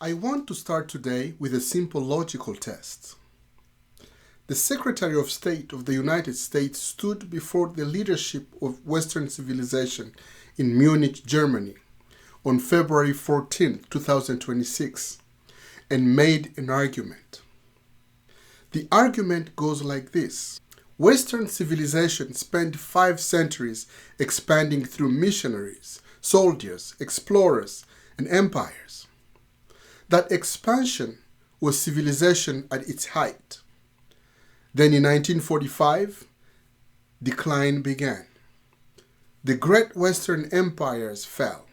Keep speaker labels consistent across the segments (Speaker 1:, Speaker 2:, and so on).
Speaker 1: I want to start today with a simple logical test. The Secretary of State of the United States stood before the leadership of Western civilization in Munich, Germany, on February 14, 2026, and made an argument. The argument goes like this. Western civilization spent 5 centuries expanding through missionaries, soldiers, explorers, and empires. That expansion was civilization at its height. Then in 1945, decline began. The great Western empires fell,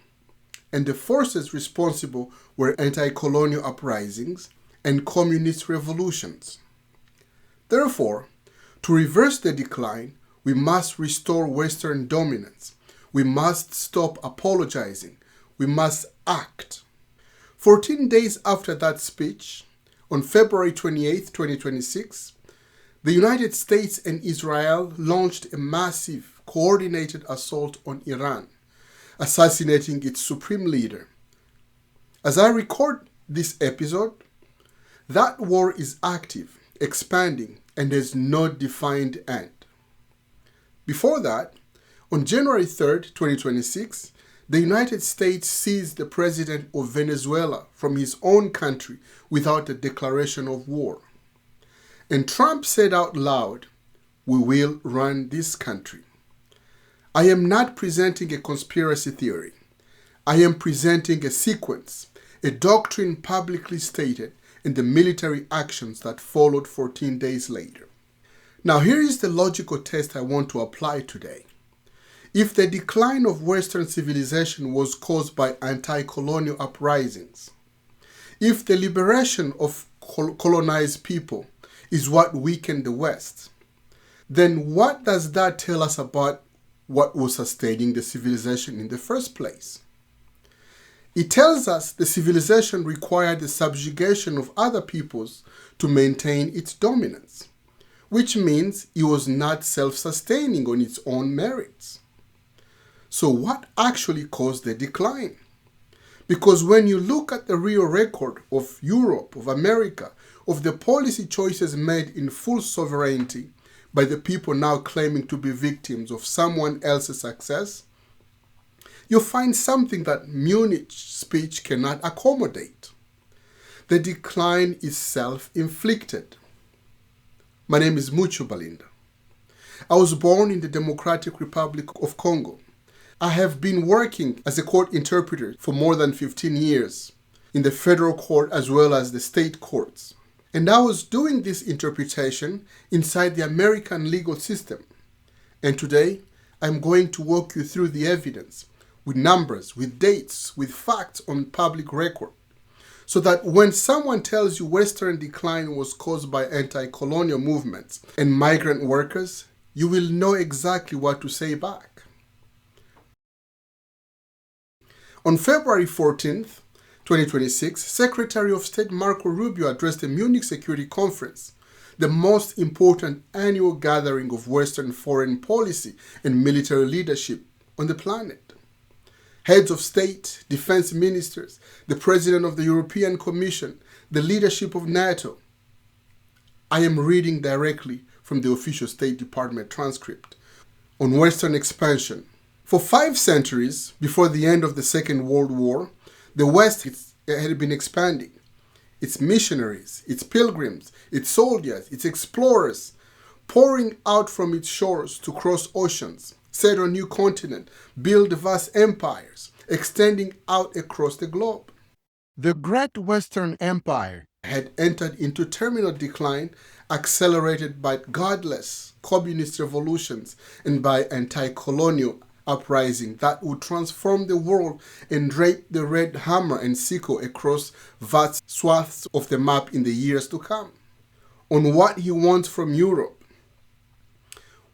Speaker 1: and the forces responsible were anti-colonial uprisings and communist revolutions. Therefore, to reverse the decline, we must restore Western dominance. We must stop apologizing. We must act. 14 days after that speech, on February 28, 2026, the United States and Israel launched a massive, coordinated assault on Iran, assassinating its supreme leader. As I record this episode, that war is active, expanding, and has no defined end. Before that, on January 3, 2026, the United States seized the president of Venezuela from his own country without a declaration of war. And Trump said out loud, "We will run this country." I am not presenting a conspiracy theory. I am presenting a sequence, a doctrine publicly stated, and the military actions that followed 14 days later. Now here is the logical test I want to apply today. If the decline of Western civilization was caused by anti-colonial uprisings, if the liberation of colonized people is what weakened the West, then what does that tell us about what was sustaining the civilization in the first place? It tells us the civilization required the subjugation of other peoples to maintain its dominance, which means it was not self-sustaining on its own merits. So what actually caused the decline? Because when you look at the real record of Europe, of America, of the policy choices made in full sovereignty by the people now claiming to be victims of someone else's success, you'll find something that Munich speech cannot accommodate. The decline is self-inflicted. My name is Mucho Balinda. I was born in the Democratic Republic of Congo. I have been working as a court interpreter for more than 15 years in the federal court as well as the state courts. And I was doing this interpretation inside the American legal system. And today, I'm going to walk you through the evidence with numbers, with dates, with facts on public record, so that when someone tells you Western decline was caused by anti-colonial movements and migrant workers, you will know exactly what to say back. On February 14th, 2026, Secretary of State Marco Rubio addressed the Munich Security Conference, the most important annual gathering of Western foreign policy and military leadership on the planet. Heads of state, defense ministers, the president of the European Commission, the leadership of NATO. I am reading directly from the official State Department transcript on Western expansion. For 5 centuries, before the end of the Second World War, the West had been expanding. Its missionaries, its pilgrims, its soldiers, its explorers, pouring out from its shores to cross oceans, set on new continent, build vast empires, extending out across the globe. The Great Western Empire had entered into terminal decline, accelerated by godless communist revolutions and by anti-colonial uprising that would transform the world and drape the red hammer and sickle across vast swaths of the map in the years to come. On what he wants from Europe.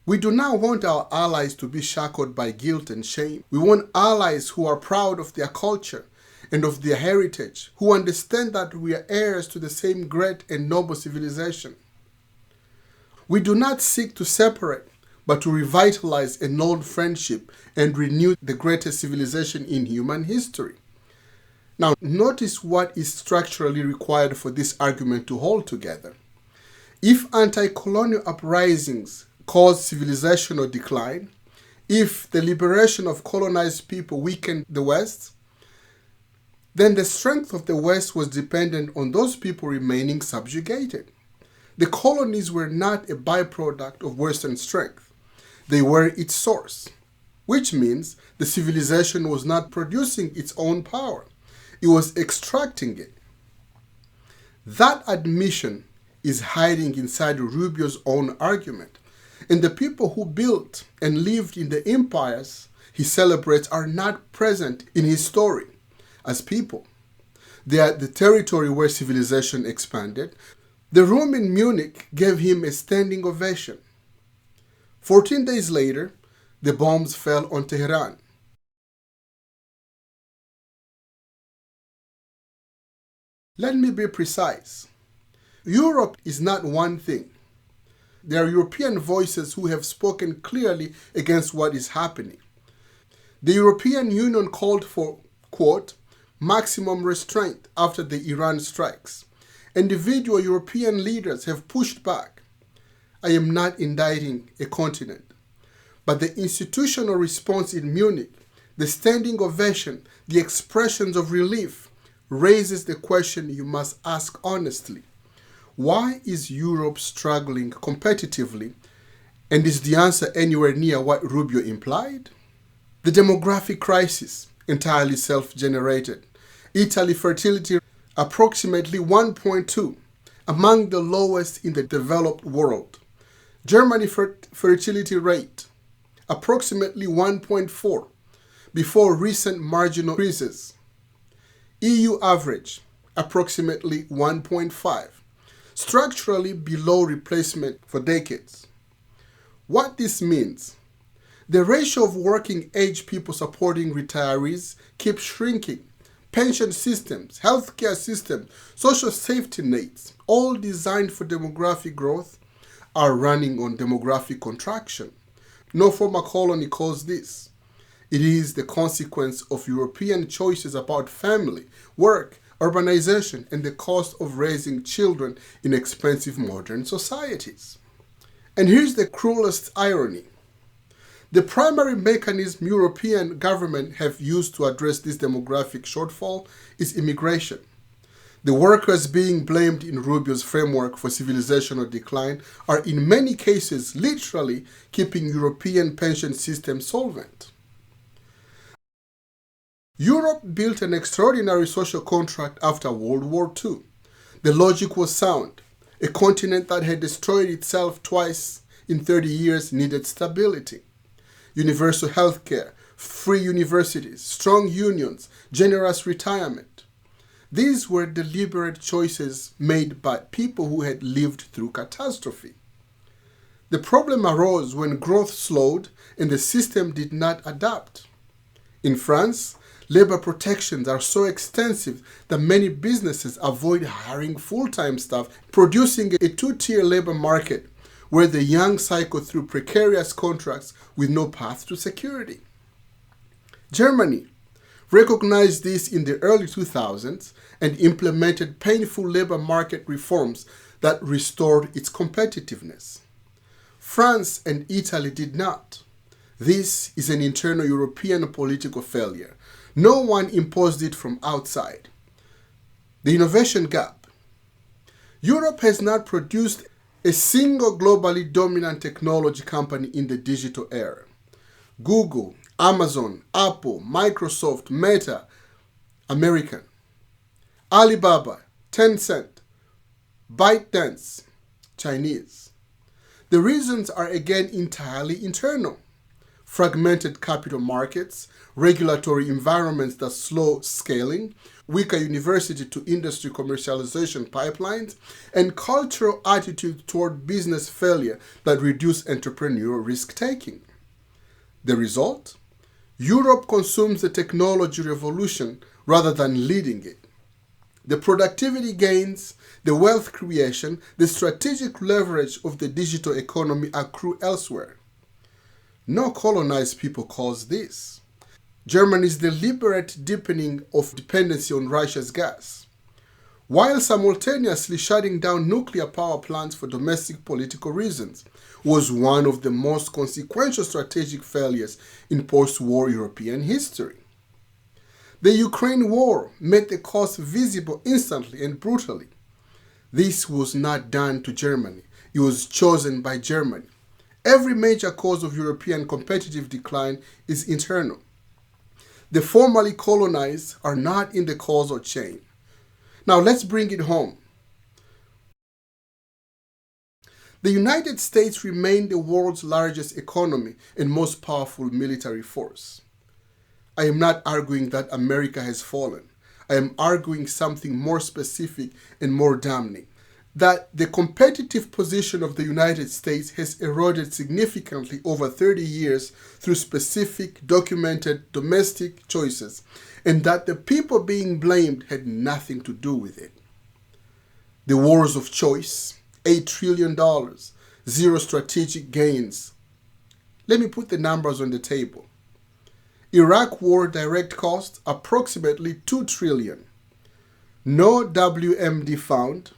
Speaker 1: We do not want our allies to be shackled by guilt and shame. We want allies who are proud of their culture and of their heritage, who understand that we are heirs to the same great and noble civilization. We do not seek to separate, but to revitalize an old friendship and renew the greatest civilization in human history. Now, notice what is structurally required for this argument to hold together. If anti-colonial uprisings cause civilizational decline, if the liberation of colonized people weakened the West, then the strength of the West was dependent on those people remaining subjugated. The colonies were not a byproduct of Western strength. They were its source, which means the civilization was not producing its own power. It was extracting it. That admission is hiding inside Rubio's own argument. And the people who built and lived in the empires he celebrates are not present in his story as people. They are the territory where civilization expanded. The room in Munich gave him a standing ovation. 14 days later, the bombs fell on Tehran. Let me be precise. Europe is not one thing. There are European voices who have spoken clearly against what is happening. The European Union called for, quote, maximum restraint after the Iran strikes. Individual European leaders have pushed back. I am not indicting a continent, but the institutional response in Munich, the standing ovation, the expressions of relief, raises the question you must ask honestly. Why is Europe struggling competitively? And is the answer anywhere near what Rubio implied? The demographic crisis, entirely self-generated. Italy fertility approximately 1.2, among the lowest in the developed world. Germany fertility rate approximately 1.4 before recent marginal increases. EU average approximately 1.5. Structurally below replacement for decades. What this means, the ratio of working age people supporting retirees keeps shrinking. Pension systems, healthcare systems, social safety nets, all designed for demographic growth, are running on demographic contraction. No former colony calls this. It is the consequence of European choices about family, work, urbanization, and the cost of raising children in expensive modern societies. And here's the cruelest irony. The primary mechanism European governments have used to address this demographic shortfall is immigration. The workers being blamed in Rubio's framework for civilizational decline are in many cases literally keeping European pension systems solvent. Europe built an extraordinary social contract after World War II. The logic was sound. A continent that had destroyed itself twice in 30 years needed stability. Universal health care, free universities, strong unions, generous retirement. These were deliberate choices made by people who had lived through catastrophe. The problem arose when growth slowed and the system did not adapt. In France, labor protections are so extensive that many businesses avoid hiring full-time staff, producing a two-tier labor market where the young cycle through precarious contracts with no path to security. Germany recognized this in the early 2000s and implemented painful labor market reforms that restored its competitiveness. France and Italy did not. This is an internal European political failure. No one imposed it from outside. The innovation gap. Europe has not produced a single globally dominant technology company in the digital era. Google, Amazon, Apple, Microsoft, Meta, American. Alibaba, Tencent, ByteDance, Chinese. The reasons are again entirely internal. Fragmented capital markets, regulatory environments that slow scaling, weaker university-to-industry commercialization pipelines, and cultural attitudes toward business failure that reduce entrepreneurial risk-taking. The result? Europe consumes the technology revolution rather than leading it. The productivity gains, the wealth creation, the strategic leverage of the digital economy accrue elsewhere. No colonized people calls this. Germany's deliberate deepening of dependency on Russia's gas, while simultaneously shutting down nuclear power plants for domestic political reasons, was one of the most consequential strategic failures in post-war European history. The Ukraine war made the cost visible instantly and brutally. This was not done to Germany. It was chosen by Germany. Every major cause of European competitive decline is internal. The formerly colonized are not in the causal chain. Now let's bring it home. The United States remained the world's largest economy and most powerful military force. I am not arguing that America has fallen. I am arguing something more specific and more damning. That the competitive position of the United States has eroded significantly over 30 years through specific, documented domestic choices, and that the people being blamed had nothing to do with it. The wars of choice, $8 trillion, zero strategic gains. Let me put the numbers on the table. Iraq war direct cost, approximately $2 trillion. No WMD found.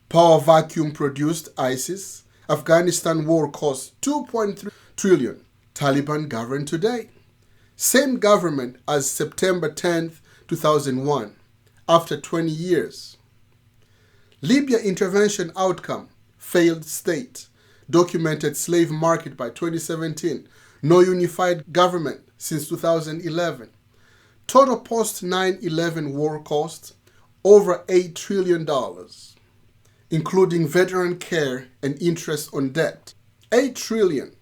Speaker 1: Power vacuum produced ISIS. Afghanistan war cost $2.3 trillion. Taliban govern today. Same government as September 10th, 2001, after 20 years. Libya intervention outcome, failed state. Documented slave market by 2017. No unified government since 2011. Total post 9/11 war cost, over $8 trillion. Including veteran care and interest on debt. $8 trillion,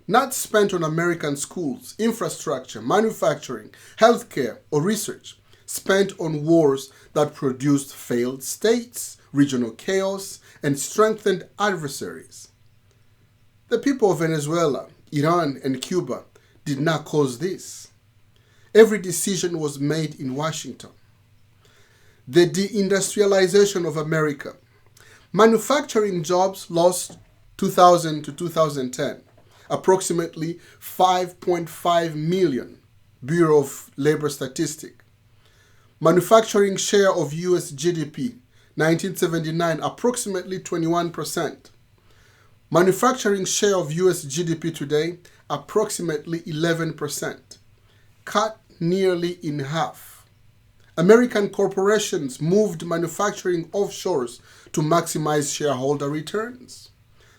Speaker 1: not spent on American schools, infrastructure, manufacturing, healthcare, or research, spent on wars that produced failed states, regional chaos, and strengthened adversaries. The people of Venezuela, Iran, and Cuba did not cause this. Every decision was made in Washington. The deindustrialization of America. Manufacturing jobs lost 2000 to 2010, approximately 5.5 million, Bureau of Labor Statistics. Manufacturing share of U.S. GDP, 1979, approximately 21%. Manufacturing share of U.S. GDP today, approximately 11%. Cut nearly in half. American corporations moved manufacturing offshores to maximize shareholder returns.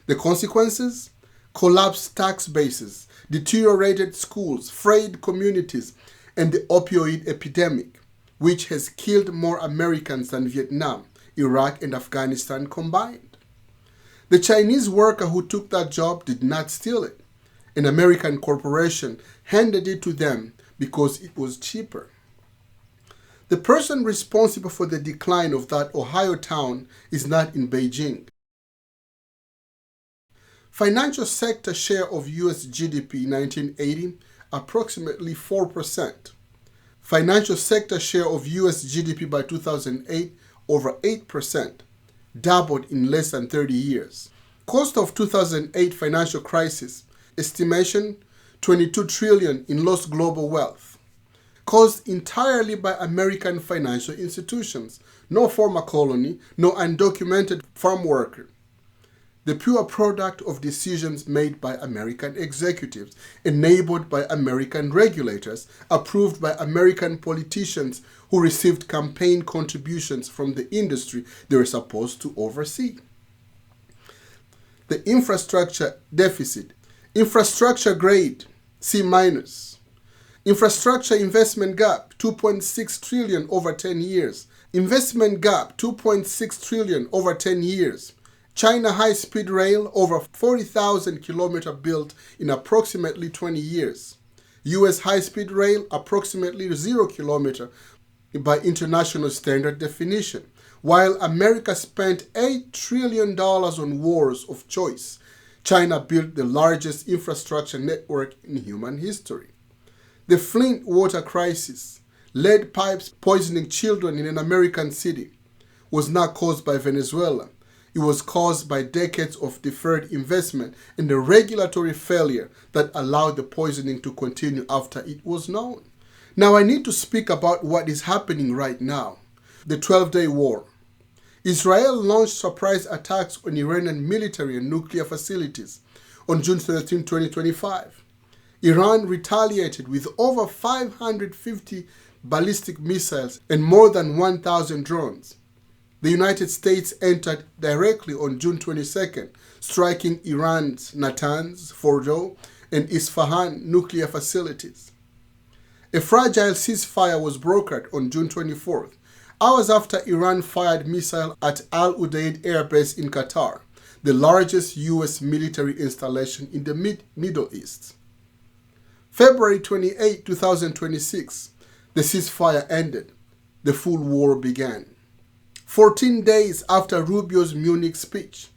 Speaker 1: The consequences? Collapsed tax bases, deteriorated schools, frayed communities, and the opioid epidemic, which has killed more Americans than Vietnam, Iraq, and Afghanistan combined. The Chinese worker who took that job did not steal it. An American corporation handed it to them because it was cheaper. The person responsible for the decline of that Ohio town is not in Beijing. Financial sector share of U.S. GDP 1980, approximately 4%. Financial sector share of U.S. GDP by 2008, over 8%, doubled in less than 30 years. Cost of 2008 financial crisis, estimation $22 trillion in lost global wealth. Caused entirely by American financial institutions, no former colony, no undocumented farm worker. The pure product of decisions made by American executives, enabled by American regulators, approved by American politicians who received campaign contributions from the industry they were supposed to oversee. The infrastructure deficit, infrastructure grade, C-. Infrastructure investment gap, $2.6 trillion over 10 years. Investment gap, $2.6 trillion over 10 years. China high-speed rail, over 40,000 kilometers built in approximately 20 years. U.S. high-speed rail, approximately 0 kilometers by international standard definition. While America spent $8 trillion on wars of choice, China built the largest infrastructure network in human history. The Flint water crisis, lead pipes poisoning children in an American city, was not caused by Venezuela. It was caused by decades of deferred investment and the regulatory failure that allowed the poisoning to continue after it was known. Now I need to speak about what is happening right now, the 12-day war. Israel launched surprise attacks on Iranian military and nuclear facilities on June 13, 2025. Iran retaliated with over 550 ballistic missiles and more than 1,000 drones. The United States entered directly on June 22nd, striking Iran's Natanz, Fordow, and Isfahan nuclear facilities. A fragile ceasefire was brokered on June 24th, hours after Iran fired missiles at Al Udeid Air Base in Qatar, the largest U.S. military installation in the Middle East. February 28, 2026, the ceasefire ended. The full war began. 14 days after Rubio's Munich speech.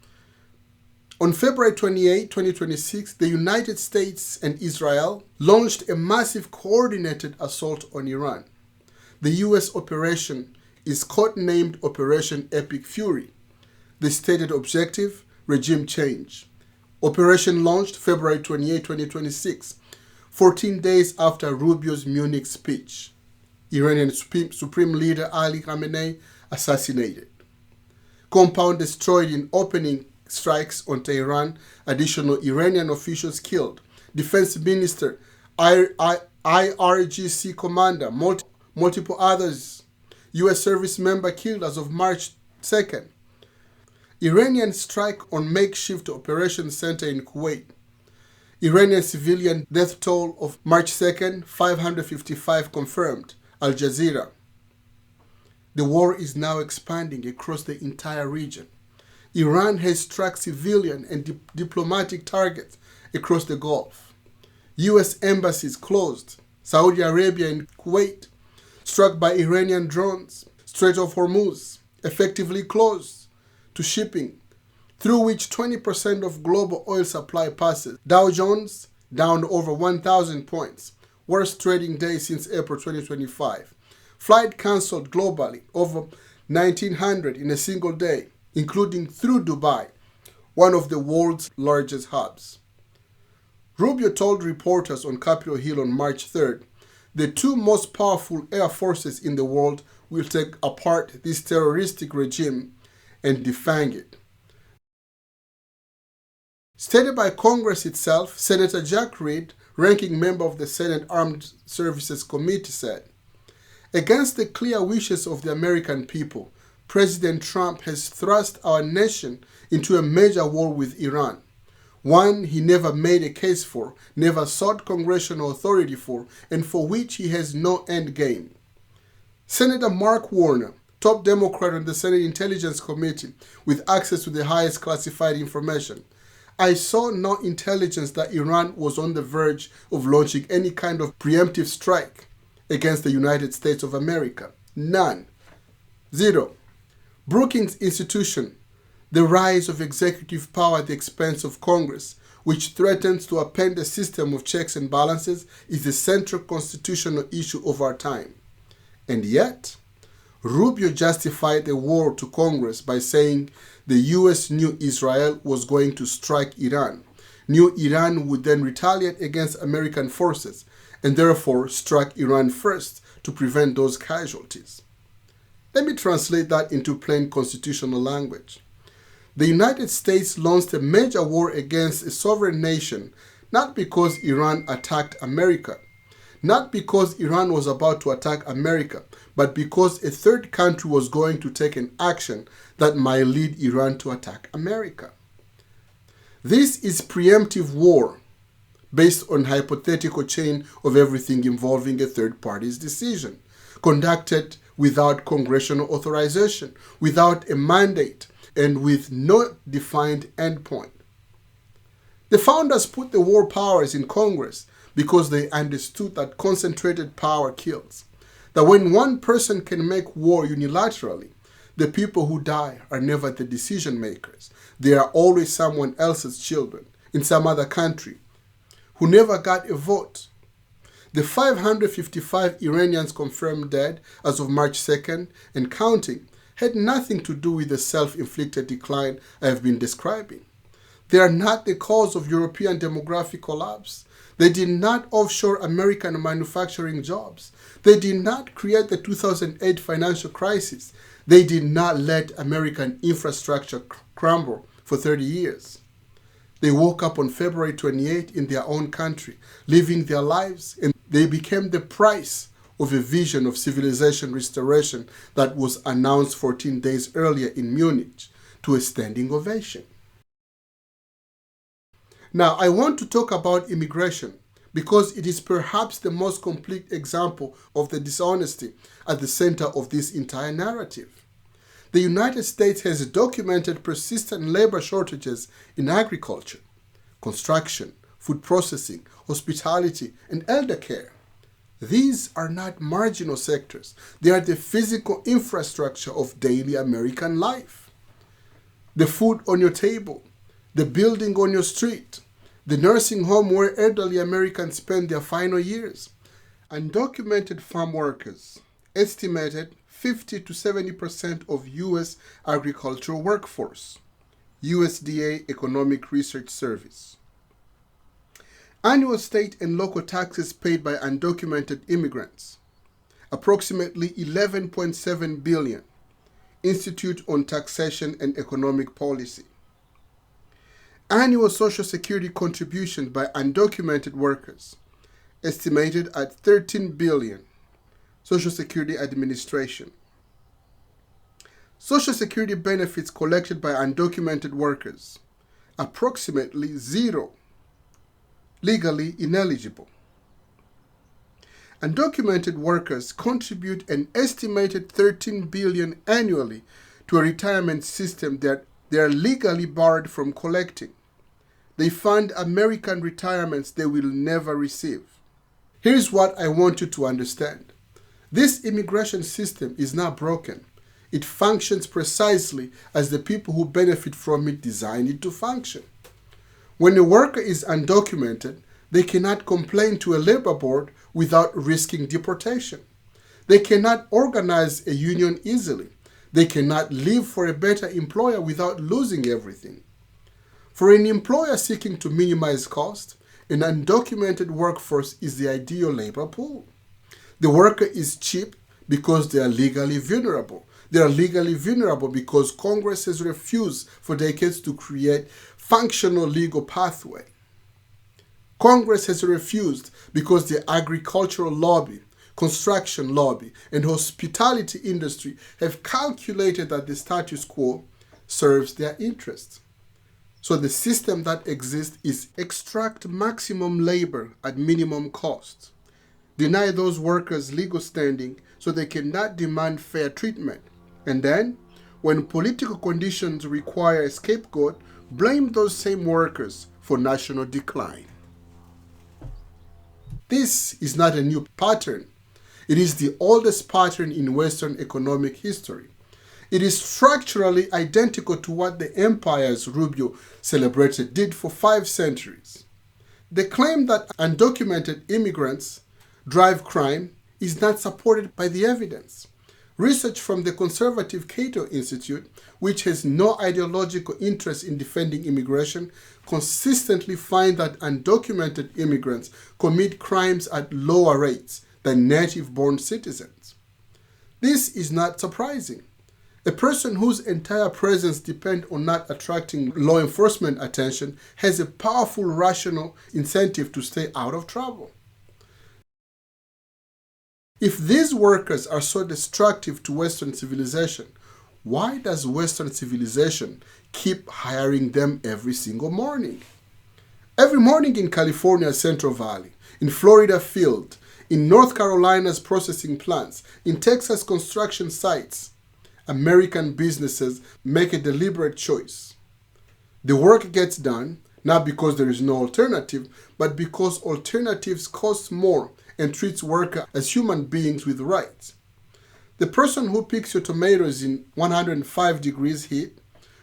Speaker 1: On February 28, 2026, the United States and Israel launched a massive coordinated assault on Iran. The U.S. operation is codenamed Operation Epic Fury. The stated objective, regime change. Operation launched February 28, 2026, 14 days after Rubio's Munich speech. Iranian Supreme Leader Ali Khamenei assassinated. Compound destroyed in opening strikes on Tehran. Additional Iranian officials killed. Defense Minister, IRGC commander, multiple others. U.S. service member killed as of March 2nd. Iranian strike on makeshift operation center in Kuwait. Iranian civilian death toll of March 2nd, 555 confirmed. Al Jazeera. The war is now expanding across the entire region. Iran has struck civilian and diplomatic targets across the Gulf. U.S. embassies closed. Saudi Arabia and Kuwait struck by Iranian drones. Strait of Hormuz effectively closed to shipping, through which 20% of global oil supply passes. Dow Jones down over 1,000 points. Worst trading day since April 2025. Flight cancelled globally, over 1,900 in a single day, including through Dubai, one of the world's largest hubs. Rubio told reporters on Capitol Hill on March 3rd, the two most powerful air forces in the world will take apart this terroristic regime and defang it. Stated by Congress itself, Senator Jack Reed, ranking member of the Senate Armed Services Committee, said, "Against the clear wishes of the American people, President Trump has thrust our nation into a major war with Iran, one he never made a case for, never sought congressional authority for, and for which he has no end game." Senator Mark Warner, top Democrat on the Senate Intelligence Committee with access to the highest classified information, "I saw no intelligence that Iran was on the verge of launching any kind of preemptive strike against the United States of America. None. Zero. Brookings Institution, the rise of executive power at the expense of Congress, which threatens to upend a system of checks and balances, is the central constitutional issue of our time. And yet, Rubio justified the war to Congress by saying the U.S. knew Israel was going to strike Iran, knew Iran would then retaliate against American forces, and therefore struck Iran first to prevent those casualties. Let me translate that into plain constitutional language. The United States launched a major war against a sovereign nation, not because Iran attacked America, not because Iran was about to attack America, but because a third country was going to take an action that might lead Iran to attack America. This is preemptive war, based on hypothetical chain of everything involving a third party's decision, conducted without congressional authorization, without a mandate, and with no defined endpoint. The founders put the war powers in Congress because they understood that concentrated power kills, that when one person can make war unilaterally, the people who die are never the decision makers. They are always someone else's children in some other country who never got a vote. The 555 Iranians confirmed dead as of March 2nd and counting had nothing to do with the self-inflicted decline I have been describing. They are not the cause of European demographic collapse. They did not offshore American manufacturing jobs. They did not create the 2008 financial crisis. They did not let American infrastructure crumble for 30 years. They woke up on February 28 in their own country, living their lives, and they became the price of a vision of civilization restoration that was announced 14 days earlier in Munich to a standing ovation. Now, I want to talk about immigration because it is perhaps the most complete example of the dishonesty at the center of this entire narrative. The United States has documented persistent labor shortages in agriculture, construction, food processing, hospitality, and elder care. These are not marginal sectors. They are the physical infrastructure of daily American life. The food on your table, the building on your street, the nursing home where elderly Americans spend their final years. Undocumented farm workers, estimated 50 to 70% of U.S. agricultural workforce. USDA Economic Research Service. Annual state and local taxes paid by undocumented immigrants. Approximately $11.7 billion. Institute on Taxation and Economic Policy. Annual Social Security contributions by undocumented workers, estimated at $13 billion. Social Security Administration. Social Security benefits collected by undocumented workers, approximately zero. Legally ineligible. Undocumented workers contribute an estimated $13 billion annually to a retirement system that they are legally barred from collecting. They fund American retirements they will never receive. Here's what I want you to understand. This immigration system is not broken. It functions precisely as the people who benefit from it designed it to function. When a worker is undocumented, they cannot complain to a labor board without risking deportation. They cannot organize a union easily. They cannot live for a better employer without losing everything. For an employer seeking to minimize cost, an undocumented workforce is the ideal labor pool. The worker is cheap because they are legally vulnerable. They are legally vulnerable because Congress has refused for decades to create functional legal pathway. Congress has refused because the agricultural lobby, construction lobby, and hospitality industry have calculated that the status quo serves their interests. So the system that exists is extract maximum labor at minimum cost. Deny those workers legal standing so they cannot demand fair treatment. And then, when political conditions require a scapegoat, blame those same workers for national decline. This is not a new pattern. It is the oldest pattern in Western economic history. It is structurally identical to what the empires Rubio celebrated did for 5 centuries. The claim that undocumented immigrants drive crime is not supported by the evidence. Research from the conservative Cato Institute, which has no ideological interest in defending immigration, consistently find that undocumented immigrants commit crimes at lower rates than native-born citizens. This is not surprising. A person whose entire presence depends on not attracting law enforcement attention has a powerful rational incentive to stay out of trouble. If these workers are so destructive to Western civilization, why does Western civilization keep hiring them every single morning? Every morning in California's Central Valley, in Florida field, in North Carolina's processing plants, in Texas construction sites, American businesses make a deliberate choice. The work gets done, not because there is no alternative, but because alternatives cost more and treats workers as human beings with rights. The person who picks your tomatoes in 105 degrees heat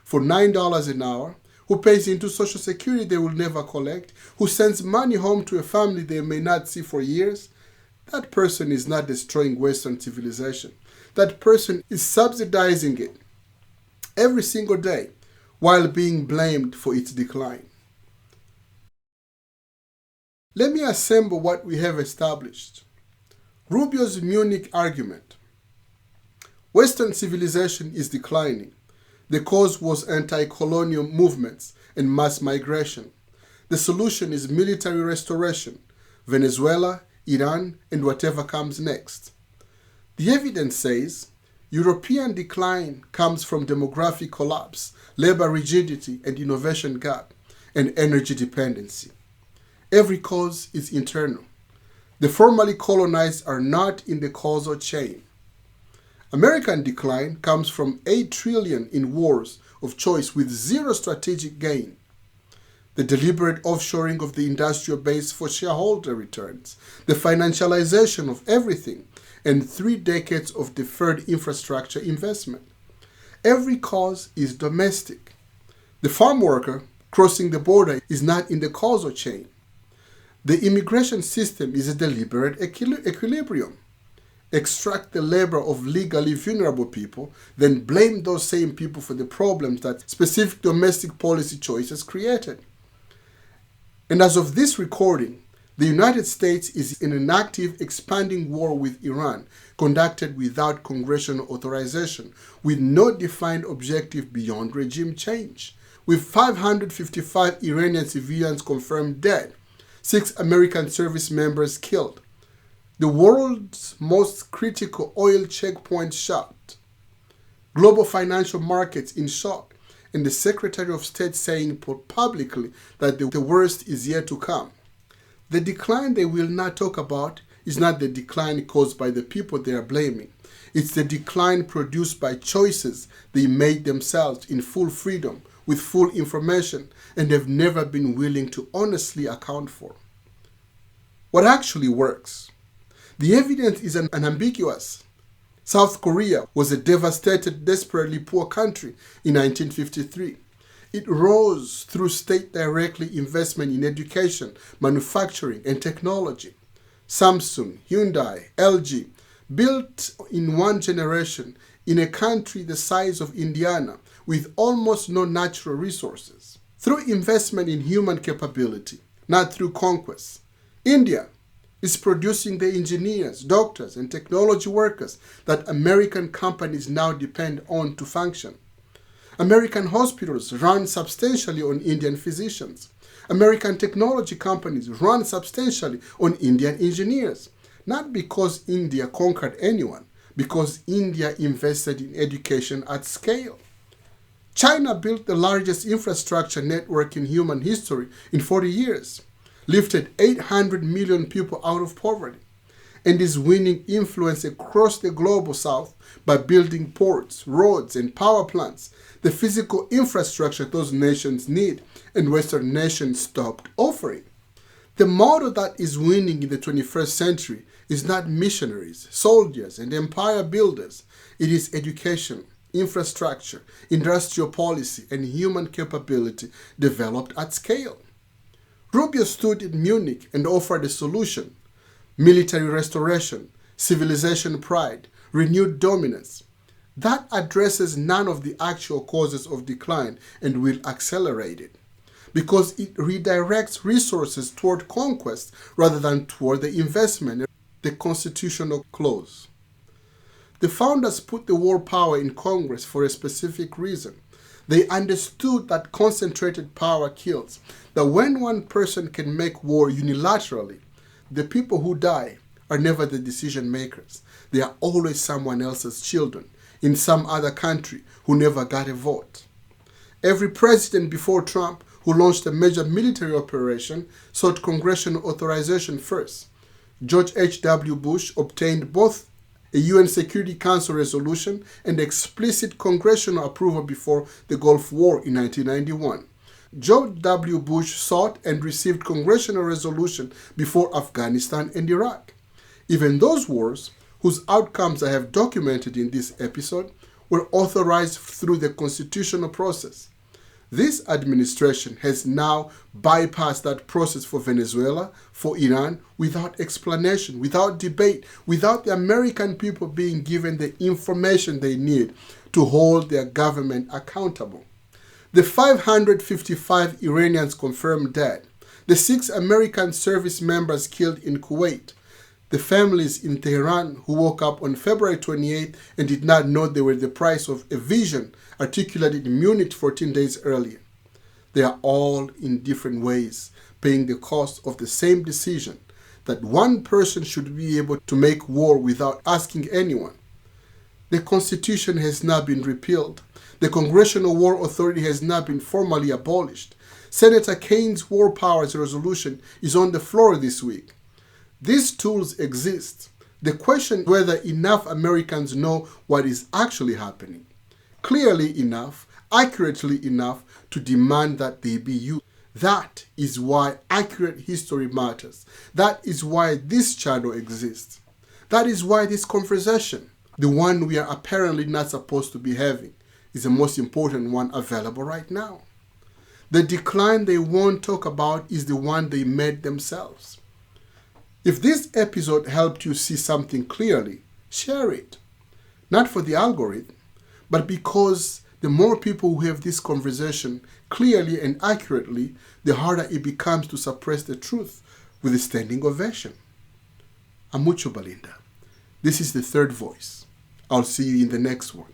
Speaker 1: for $9 an hour, who pays into Social Security they will never collect, who sends money home to a family they may not see for years, that person is not destroying Western civilization. That person is subsidizing it every single day while being blamed for its decline. Let me assemble what we have established. Rubio's Munich argument. Western civilization is declining. The cause was anti-colonial movements and mass migration. The solution is military restoration, Venezuela, Iran, and whatever comes next. The evidence says European decline comes from demographic collapse, labor rigidity and innovation gap, and energy dependency. Every cause is internal. The formerly colonized are not in the causal chain. American decline comes from $8 trillion in wars of choice with zero strategic gain. The deliberate offshoring of the industrial base for shareholder returns, the financialization of everything, and 3 decades of deferred infrastructure investment. Every cause is domestic. The farm worker crossing the border is not in the causal chain. The immigration system is a deliberate equilibrium. Extract the labor of legally vulnerable people, then blame those same people for the problems that specific domestic policy choices created. And as of this recording, the United States is in an active, expanding war with Iran, conducted without congressional authorization, with no defined objective beyond regime change. With 555 Iranian civilians confirmed dead, 6 American service members killed, the world's most critical oil checkpoint shut, global financial markets in shock, and the Secretary of State saying publicly that the worst is yet to come. The decline they will not talk about is not the decline caused by the people they are blaming. It's the decline produced by choices they made themselves in full freedom, with full information, and have never been willing to honestly account for. What actually works? The evidence is unambiguous. South Korea was a devastated, desperately poor country in 1953. It rose through state-directly investment in education, manufacturing, and technology. Samsung, Hyundai, LG, built in one generation in a country the size of Indiana with almost no natural resources. Through investment in human capability, not through conquest. India is producing the engineers, doctors, and technology workers that American companies now depend on to function. American hospitals run substantially on Indian physicians. American technology companies run substantially on Indian engineers. Not because India conquered anyone, because India invested in education at scale. China built the largest infrastructure network in human history in 40 years. Lifted 800 million people out of poverty, and is winning influence across the global south by building ports, roads, and power plants, the physical infrastructure those nations need and Western nations stopped offering. The model that is winning in the 21st century is not missionaries, soldiers, and empire builders. It is education, infrastructure, industrial policy, and human capability developed at scale. Rubio stood in Munich and offered a solution: military restoration, civilization pride, renewed dominance. That addresses none of the actual causes of decline and will accelerate it, because it redirects resources toward conquest rather than toward the investment, the constitutional clause. The founders put the war power in Congress for a specific reason. They understood that concentrated power kills, that when one person can make war unilaterally, the people who die are never the decision makers. They are always someone else's children in some other country who never got a vote. Every president before Trump who launched a major military operation sought congressional authorization first. George H.W. Bush obtained both a UN Security Council resolution and explicit congressional approval before the Gulf War in 1991. George W. Bush sought and received congressional resolution before Afghanistan and Iraq. Even those wars, whose outcomes I have documented in this episode, were authorized through the constitutional process. This administration has now bypassed that process for Venezuela, for Iran, without explanation, without debate, without the American people being given the information they need to hold their government accountable. The 555 Iranians confirmed dead, the 6 American service members killed in Kuwait, the families in Tehran who woke up on February 28 and did not know they were the price of a vision articulated in Munich 14 days earlier. They are all in different ways paying the cost of the same decision, that one person should be able to make war without asking anyone. The Constitution has not been repealed. The Congressional War Authority has not been formally abolished. Senator Kaine's War Powers resolution is on the floor this week. These tools exist. The question is whether enough Americans know what is actually happening. Clearly enough, accurately enough to demand that they be used. That is why accurate history matters. That is why this channel exists. That is why this conversation, the one we are apparently not supposed to be having, is the most important one available right now. The decline they won't talk about is the one they made themselves. If this episode helped you see something clearly, share it. Not for the algorithm, but because the more people who have this conversation clearly and accurately, the harder it becomes to suppress the truth with a standing ovation. I'm Mucho Balinda. This is The Third Voice. I'll see you in the next one.